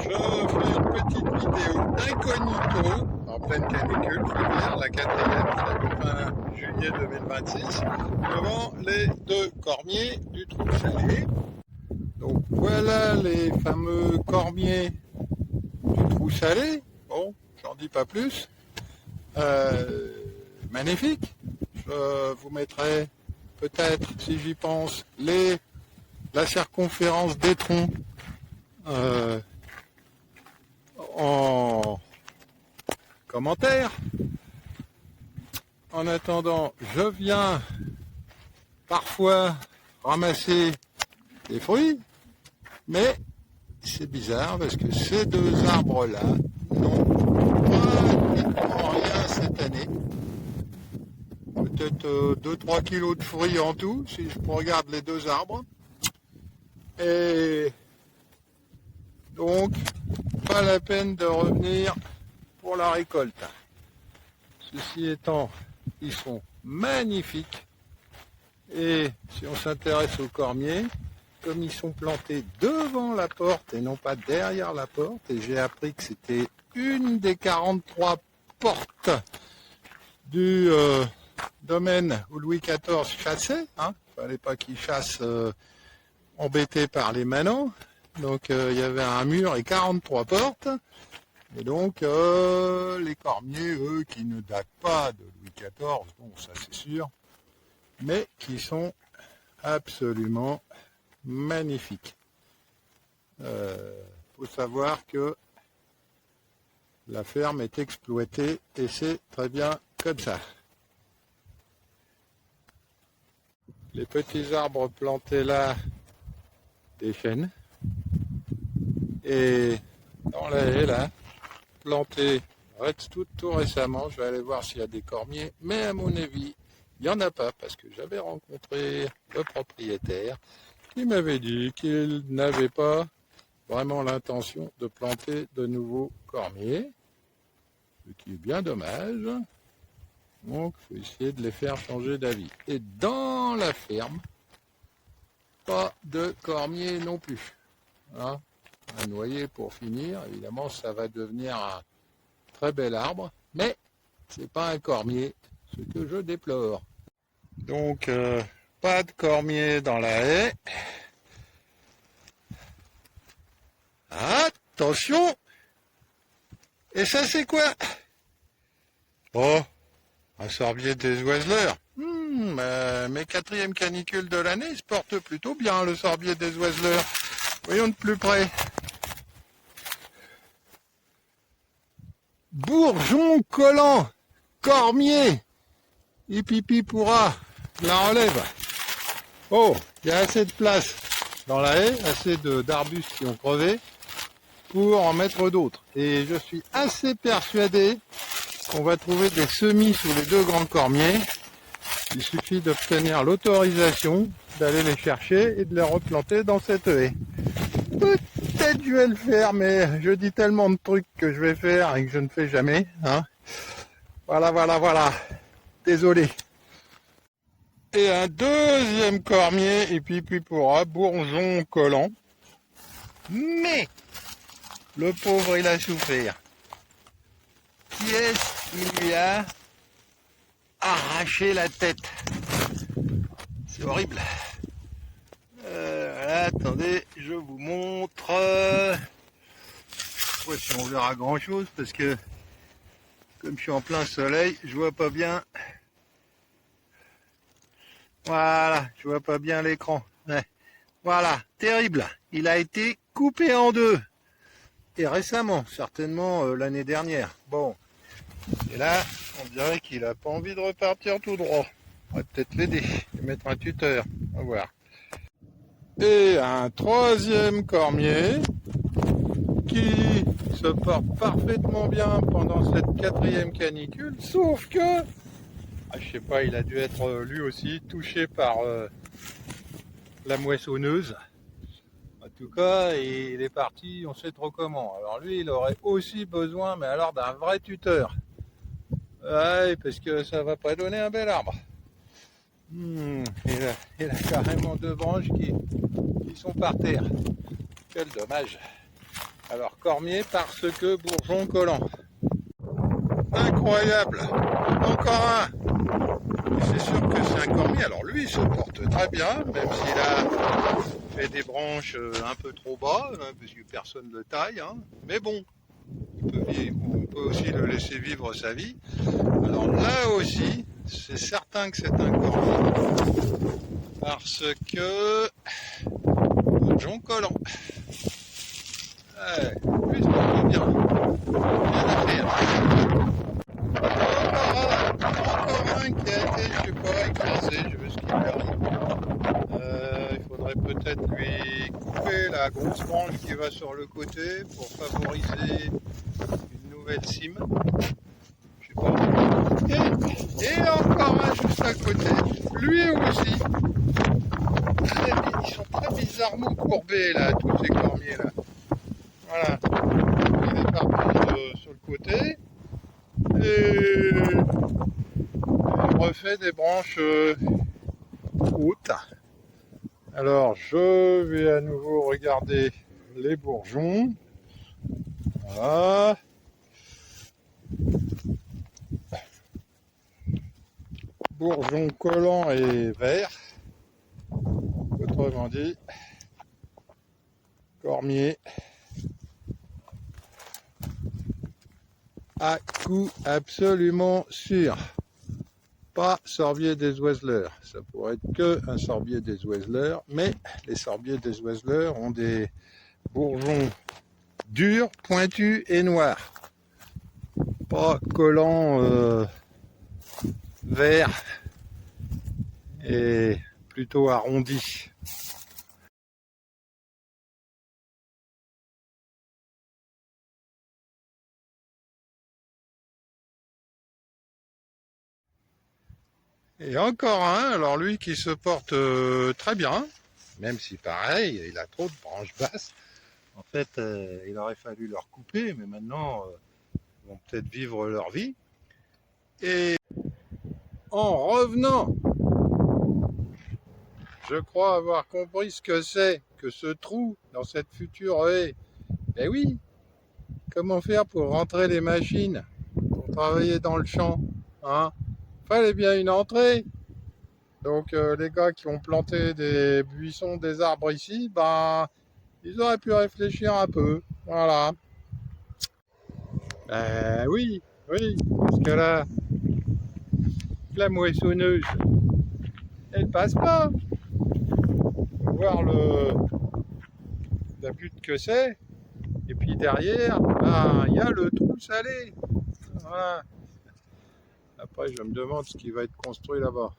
Je fais une petite vidéo incognito en pleine canicule, faut dire, la quatrième, c'est fin juillet 2026, devant les deux cormiers du Trou Salé. Donc voilà les fameux cormiers du Trou Salé. Bon, j'en dis pas plus. Magnifique. Je vous mettrai peut-être, si j'y pense, la circonférence des troncs en commentaire. En attendant, je viens parfois ramasser des fruits, mais c'est bizarre parce que ces deux arbres-là n'ont pratiquement rien cette année. Peut-être 2-3 kilos de fruits en tout, si je regarde les deux arbres. Et donc, pas la peine de revenir pour la récolte. Ceci étant, ils sont magnifiques. Et si on s'intéresse aux cormiers, comme ils sont plantés devant la porte et non pas derrière la porte, et j'ai appris que c'était une des 43 portes du domaine où Louis XIV chassait, hein. Fallait pas qu'il chasse embêté par les manants. Donc il y avait un mur et 43 portes. Et donc les cormiers, eux, qui ne datent pas de Louis XIV, bon ça c'est sûr, mais qui sont absolument magnifiques. Faut savoir que la ferme est exploitée et c'est très bien comme ça. Les petits arbres plantés là, des chênes, et dans la haie là, planté tout récemment, je vais aller voir s'il y a des cormiers, mais à mon avis, il n'y en a pas, parce que j'avais rencontré le propriétaire qui m'avait dit qu'il n'avait pas vraiment l'intention de planter de nouveaux cormiers, ce qui est bien dommage. Donc, il faut essayer de les faire changer d'avis. Et dans la ferme, pas de cormier non plus. Hein, un noyer pour finir. Évidemment, ça va devenir un très bel arbre, mais c'est pas un cormier, ce que je déplore. Donc, pas de cormier dans la haie. Attention! Et ça, c'est quoi? Oh, un sorbier des oiseleurs. Mes quatrièmes canicules de l'année se portent plutôt bien, le sorbier des oiseleurs. Voyons de plus près. Bourgeon collant, cormier, hipipi pourra, la relève. Oh, il y a assez de place dans la haie, assez d'arbustes qui ont crevé pour en mettre d'autres. Et je suis assez persuadé qu'on va trouver des semis sous les deux grands cormiers. Il suffit d'obtenir l'autorisation d'aller les chercher et de les replanter dans cette haie. Peut-être je vais le faire, mais je dis tellement de trucs que je vais faire et que je ne fais jamais. Hein. Voilà. Désolé. Et un deuxième cormier, et puis pourra, bourgeon collant. Mais le pauvre, il a souffert. Qui est-ce qui lui a arraché la tête? C'est horrible. Voilà, attendez, je vous montre. Je sais pas si on verra grand chose parce que comme je suis en plein soleil, je vois pas bien. Voilà, je vois pas bien l'écran. Ouais. Voilà, terrible. Il a été coupé en deux. Et récemment, certainement l'année dernière. Bon, et là, on dirait qu'il a pas envie de repartir tout droit. On va peut-être l'aider et mettre un tuteur. On va voir. Et un troisième cormier qui se porte parfaitement bien pendant cette quatrième canicule, sauf que, je sais pas, il a dû être lui aussi touché par la moissonneuse. En tout cas, il est parti, on sait trop comment. Alors lui, il aurait aussi besoin, mais alors d'un vrai tuteur. Ouais, parce que ça va pas donner un bel arbre. Il a carrément deux branches qui sont par terre. Quel dommage. Alors Cormier parce que bourgeon collant. Incroyable. Encore un. C'est sûr que c'est un cormier. Alors lui, il se porte très bien, même s'il a fait des branches un peu trop bas, parce que personne ne le taille. Hein. Mais bon, on peut aussi le laisser vivre sa vie. Alors là aussi, c'est certain que c'est un cormier. Parce que bourgeon collant. Ouais, lui, ça va bien. Bien à faire. Encore un qui a été, je sais pas, écrasé, je veux ce qu'il lui arrive. Il faudrait peut-être lui couper la grosse branche qui va sur le côté pour favoriser une nouvelle cime. Je sais pas. Et encore un juste à côté, lui aussi. Ils sont très bizarrement courbés là, tous ces cormiers là. Voilà. Il est parti sur le côté. Et il refait des branches hautes. Alors je vais à nouveau regarder les bourgeons. Voilà. Bourgeon collant et vert. Autrement dit, cormier à coup absolument sûr. Pas sorbier des oiseleurs. Ça pourrait être que un sorbier des oiseleurs, mais les sorbiers des oiseleurs ont des bourgeons durs, pointus et noirs. Pas collants verts et plutôt arrondis. Et encore un, alors lui qui se porte très bien, même si pareil, il a trop de branches basses. En fait, il aurait fallu leur couper, mais maintenant, ils vont peut-être vivre leur vie. Et en revenant, je crois avoir compris ce que c'est que ce trou dans cette future haie. Eh oui, comment faire pour rentrer les machines, pour travailler dans le champ, hein? Fallait bien une entrée. Donc les gars qui ont planté des buissons, des arbres ici, ben ils auraient pu réfléchir un peu. Voilà. Oui, oui, parce que là, la moissonneuse, elle passe pas. Faut voir la butte que c'est. Et puis derrière, ben, il y a le trou salé. Voilà. Après, je me demande ce qui va être construit là-bas.